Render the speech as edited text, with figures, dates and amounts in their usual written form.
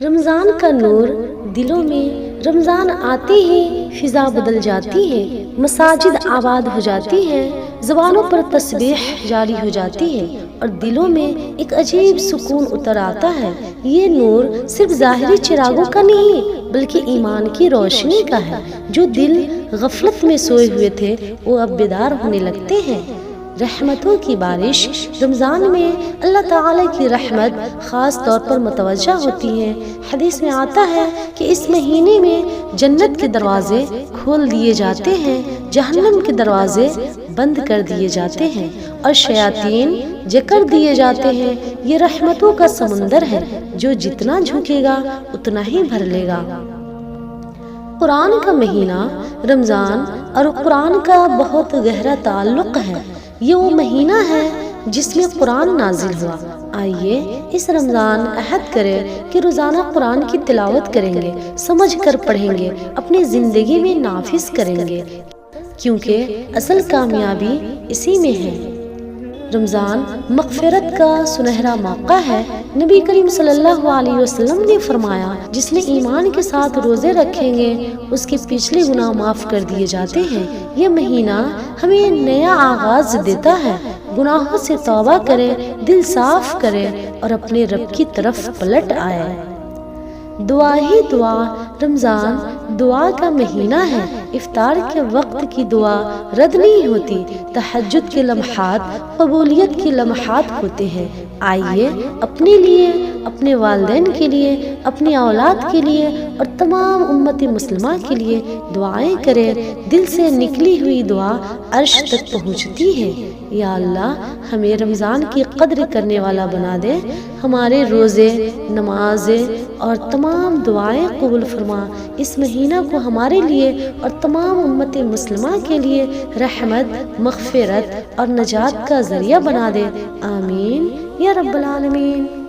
رمضان کا نور دلوں میں رمضان آتے ہی فضا بدل جاتی ہے، مساجد آباد ہو جاتی ہیں، زبانوں پر تسبیح جاری ہو جاتی ہے اور دلوں میں ایک عجیب سکون اتر آتا ہے۔ یہ نور صرف ظاہری چراغوں کا نہیں بلکہ ایمان کی روشنی کا ہے۔ جو دل غفلت میں سوئے ہوئے تھے وہ اب بیدار ہونے لگتے ہیں۔ رحمتوں کی بارش رمضان میں اللہ تعالی کی رحمت خاص طور پر متوجہ ہوتی ہے۔ حدیث میں آتا ہے کہ اس مہینے میں جنت کے دروازے کھول دیے جاتے ہیں، جہنم کے دروازے بند کر دیے جاتے ہیں اور شیاطین جکڑ دیے جاتے ہیں۔ یہ رحمتوں کا سمندر ہے جو جتنا جھکے گا اتنا ہی بھر لے گا۔ قرآن کا مہینہ رمضان اور قرآن کا بہت گہرا تعلق ہے۔ یہ وہ مہینہ ہے جس میں قرآن نازل ہوا۔ آئیے اس رمضان عہد کریں کہ روزانہ قرآن کی تلاوت کریں گے، سمجھ کر پڑھیں گے، اپنی زندگی میں نافذ کریں گے، کیونکہ اصل کامیابی اسی میں ہے۔ رمضان مغفرت کا سنہرا موقع ہے۔ نبی کریم صلی اللہ علیہ وسلم نے فرمایا، جس نے ایمان کے ساتھ روزے رکھیں گے اس کے پچھلے گناہ معاف کر دیے جاتے ہیں۔ یہ مہینہ ہمیں نیا آغاز دیتا ہے۔ گناہوں سے توبہ کریں، دل صاف کریں اور اپنے رب کی طرف پلٹ آئے۔ دعا ہی دعا۔ رمضان دعا کا مہینہ ہے۔ افطار کے وقت کی دعا رد نہیں ہوتی۔ تہجد کے لمحات قبولیت کے لمحات ہوتے ہیں۔ آئیے اپنے لیے، اپنے والدین کے لیے، اپنی اولاد کے لیے اور تمام امت مسلمہ کے لیے دعائیں کریں۔ دل سے نکلی ہوئی دعا عرش تک پہنچتی ہے۔ یا اللہ ہمیں رمضان کی قدر کرنے والا بنا دے، ہمارے روزے، نمازیں اور تمام دعائیں قبول فرما۔ اس مہینہ کو ہمارے لیے اور تمام امت مسلمہ کے لیے رحمت، مغفرت اور نجات کا ذریعہ بنا دے۔ آمین یا رب العالمین۔